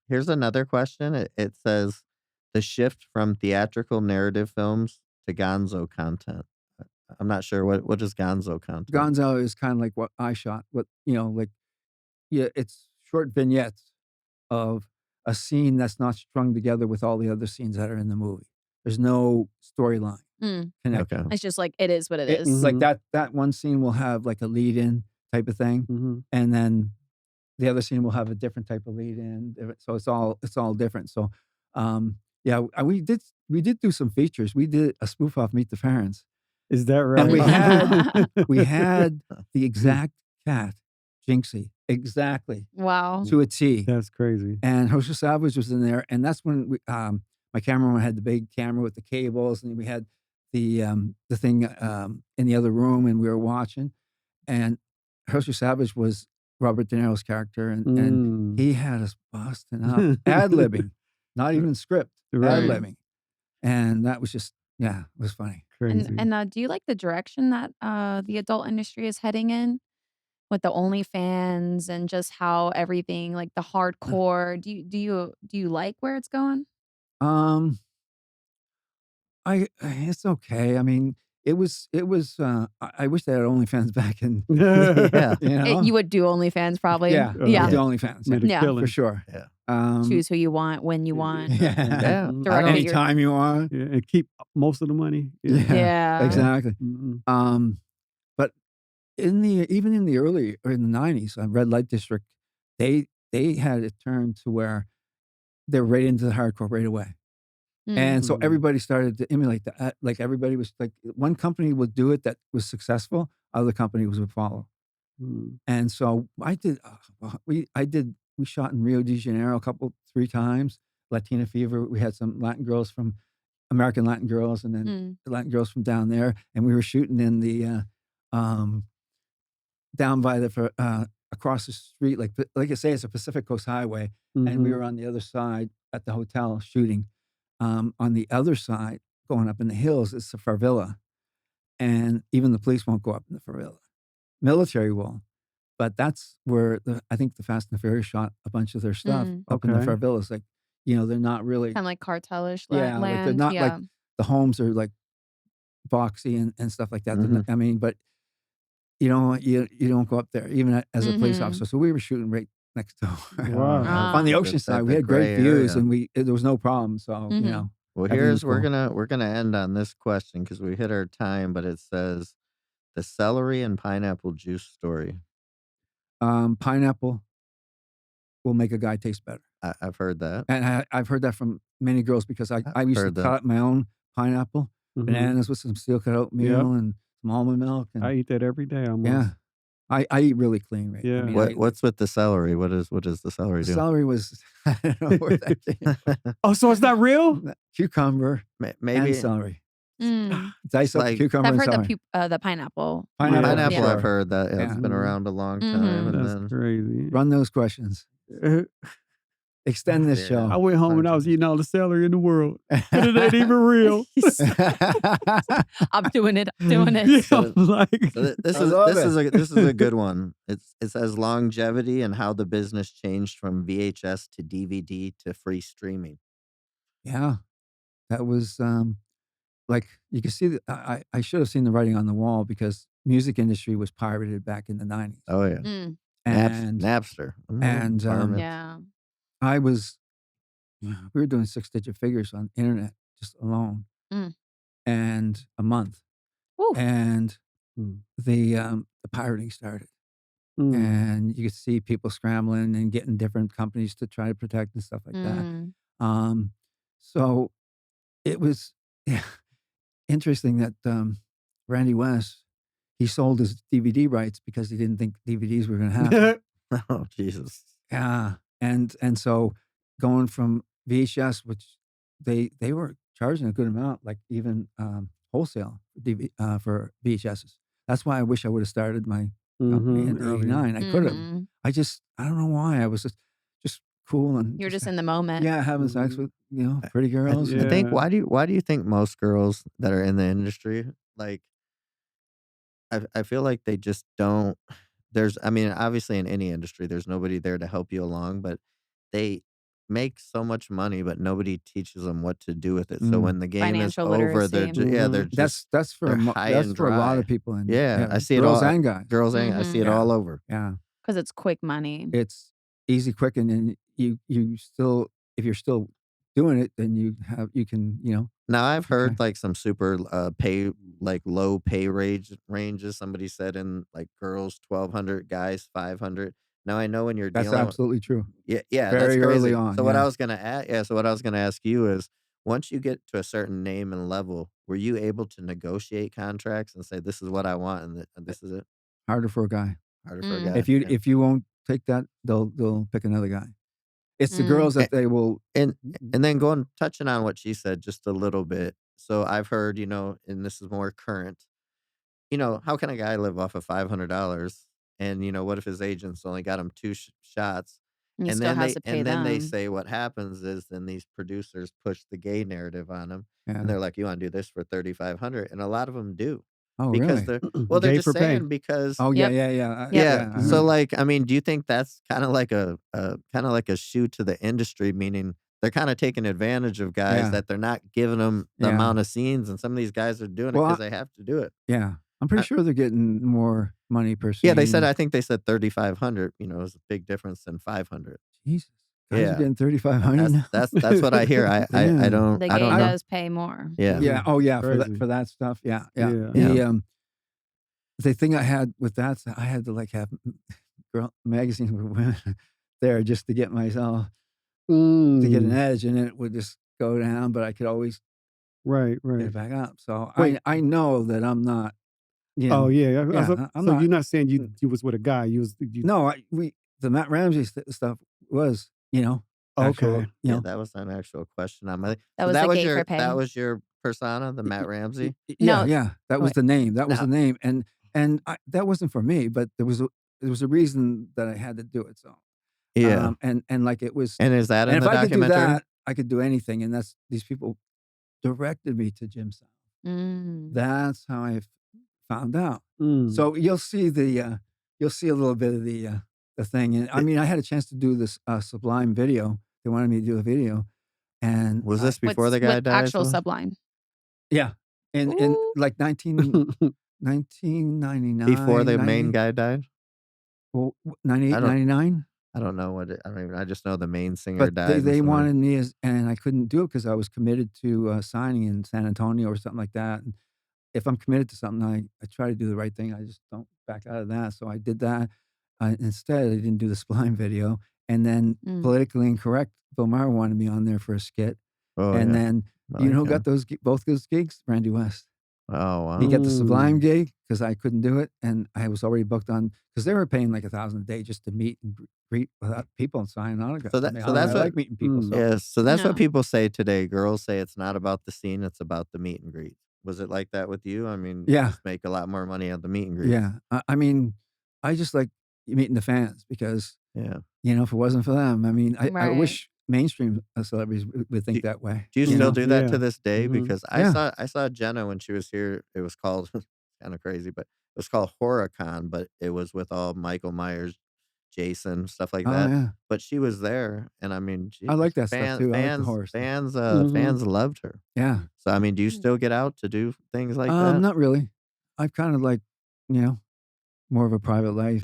Here's another question. It says the shift from theatrical narrative films to gonzo content. I'm not sure what is gonzo content. Gonzo is kind of like what I shot. What like yeah, it's short vignettes of a scene that's not strung together with all the other scenes that are in the movie. There's no storyline Mm. connection. Okay. It's just like, it is what it is. Like that one scene will have like a lead in type of thing, and then the other scene will have a different type of lead in. So it's all different. So yeah, we did do some features. We did a spoof off Meet the Parents. Is that right? And we had the exact cat, Jinxie, exactly Wow. to a T. That's crazy. And Herschel Savage was in there, and that's when my cameraman had the big camera with the cables, and we had the thing in the other room, and we were watching. And Herschel Savage was Robert De Niro's character, and he had us busting up, ad-libbing, not even script, ad-libbing. And that was just, it was funny. Crazy. And do you like the direction that the adult industry is heading in with the OnlyFans and just how everything, like the hardcore? Do you like where it's going? It's okay. I mean, it was. I wish they had OnlyFans back in. Yeah. You would do OnlyFans probably. Yeah. Yeah. Do OnlyFans. Yeah. For sure. Yeah. Choose who you want, when you want. Yeah. Direct it Anytime you want. Yeah, and keep most of the money. Yeah. Exactly. But even in the early or in the 90s, Red Light District, they had it turned to where they're right into the hardcore right away. And so everybody started to emulate that. Like everybody was like, one company would do it that was successful, other companies would follow. And so we shot in Rio de Janeiro 3 times. Latina Fever. We had some Latin girls from American Latin girls, and then the Latin girls from down there. And we were shooting in the down by the across the street, like I say, it's a Pacific Coast Highway, and we were on the other side at the hotel shooting. On the other side, going up in the hills, it's a favela, and even the police won't go up in the favela. Military will, but that's where I think the Fast and the Furious shot a bunch of their stuff up in the favelas. Like, they're not really kind of like cartelish land. Like they're not like the homes are like boxy and stuff like that. I mean, but you don't go up there even as a police officer. So we were shooting right next door on the ocean side. We had great views, and there was no problem. So Well, we're gonna end on this question because we hit our time. But it says the celery and pineapple juice story. Pineapple will make a guy taste better. I've heard that, and I've heard that from many girls because I used to cut up my own pineapple, bananas with some steel cut oatmeal and some almond milk. And I eat that every day almost. Yeah. I eat really clean, right? Yeah. I mean, what's with the celery? What does the celery do? Celery was, I don't know where that came from. Oh, so it's not real? Cucumber Maybe and celery. Dice up like, cucumber I've and heard celery. the pineapple. Pineapple, Yeah. I've heard that. It's been around a long time. And That's crazy. Run those questions. Extend this show. I went home and I was eating all the celery in the world. And it ain't even real. I'm doing it. Yeah, So like, this is a good one. It says longevity and how the business changed from VHS to DVD to free streaming. Yeah, that was like you can see that I should have seen the writing on the wall because music industry was pirated back in the 90s. Oh yeah, and Napster and Yeah. we were doing 6-digit figures on internet just alone, and a month, Woo. and the pirating started. And you could see people scrambling and getting different companies to try to protect and stuff like that. So it was interesting that Randy West, he sold his DVD rights because he didn't think DVDs were going to happen. Oh Jesus! Yeah, and so going from VHS, which they were charging a good amount, like even wholesale for VHSs. That's why I wish I would have started my company in '89. I could have. I don't know why. I was just cool and You're just in the moment. Yeah, having sex with pretty girls. I think why do you think most girls that are in the industry, like, I feel like they just don't. I mean, obviously in any industry, there's nobody there to help you along, but they make so much money, but nobody teaches them what to do with it. So when the game is Financial over, they're literacy. yeah, they're just That's for they're high that's and for a lot of dry. people, and Yeah, I see it girls all. and guys. Girls, and I see it Yeah, all over. yeah. 'Cause it's quick money. It's easy, quick, and then you still, if you're still doing it, then you can, Now I've okay. heard like some super like low pay ranges. Somebody said in like girls 1,200, guys 500. Now I know when you're That's dealing with absolutely true. yeah, that's Very early crazy. on, So what I yeah. was gonna ask, so what I was gonna ask you is, once you get to a certain name and level, were you able to negotiate contracts and say this is what I want and this is it? Harder for a guy. Harder for a Mm. guy. Yeah. If you won't take that, they'll pick another guy. It's the Mm. girls that they will. And then touching on what she said just a little bit. So I've heard, and this is more current. How can a guy live off of $500? And what if his agents only got him two shots? He And still then has they to pay and then they them. say what happens is then these producers push the gay narrative on him, and Yeah. they're like, "You want to do this for 3,500?" And a lot of them do Oh, because really? they're Gay just for pay. saying because Oh, yeah, Yep. yeah, Yep. yeah. I So heard. like, I mean, do you think that's kind of like a shoe to the industry, meaning they're kind of taking advantage of guys Yeah, that they're not giving them the yeah. amount of scenes, and some of these guys are doing it Well, because they have to do it. yeah. I'm pretty I, sure they're getting more money per yeah, scene. I think they said 3,500. Is a big difference than 500. Jesus, guys are Yeah, getting 3,500 that's now. that's what I hear. I Damn. The I gay don't know. does pay more. Yeah. Yeah. Oh, yeah. For Crazy. that stuff. Yeah, yeah. Yeah. Yeah. The thing I had with that, I had to like have girl magazines with women there just to get myself to get an edge, and then it would just go down, but I could always Right, get right. it back up. So Wait. I know that I'm not, Oh, yeah. I'm So not. you're not saying you was with a guy. You No, the Matt Ramsey stuff was, actual, okay. Yeah, that was an actual question on my. That So was the gay for pay. that was your persona, the Matt Ramsey. Yeah, No. yeah. That was Wait. the name. That was Now, the name, and that wasn't for me, but there was a reason that I had to do it. So, yeah. and like it was, And is that and in if the I could do documentary? that, I could do anything. And that's these people directed me to Jim Style. Mm. That's how I found out. Mm. So you'll see you'll see a little bit of the thing. And I mean, I had a chance to do this Sublime video. They wanted me to do a video, and Was this before the guy With died? actual as well? Sublime. yeah, in Ooh. like 1999, Before the main 90, guy died? well, I 98, don't 99. I don't know what I don't even. I just know the main singer But died. they and wanted me and I couldn't do it because I was committed to signing in San Antonio or something like that. And if I'm committed to something, I try to do the right thing. I just don't back out of that. So I did that. Instead, I didn't do the Sublime video. And then Mm. Politically Incorrect, Bill Maher wanted me on there for a skit. Oh, And yeah. then, I you know who like got both those gigs? Randy West. Oh, wow. He got the Sublime Mm. gig because I couldn't do it. And I was already booked on, because they were paying like $1,000 a day just to meet and greet people and sign autographs. So I that's what like meeting people. So. yeah, so that's what No. people say today. Girls say it's not about the scene, it's about the meet and greet. Was it like that with you? I mean, you Yeah. just make a lot more money at the meet and greet. Yeah. I mean, I just like meeting the fans because, Yeah. if it wasn't for them, I mean, I Right. wish mainstream celebrities would think that way. Do you still know? do that Yeah. to this day? Mhm. Because Yeah. I saw Jenna when she was here. It was called kind of crazy, but it was called Horrorcon, but it was with all Michael Myers, Jason, stuff like Oh, that. yeah. But she was there, and I mean, I like Jesus, that stuff too. I like the horror stuff. Mhm. fans loved her. Yeah. So I mean, do you Mm. still get out to do things like that? Not really. I've kind of like, more of a private life.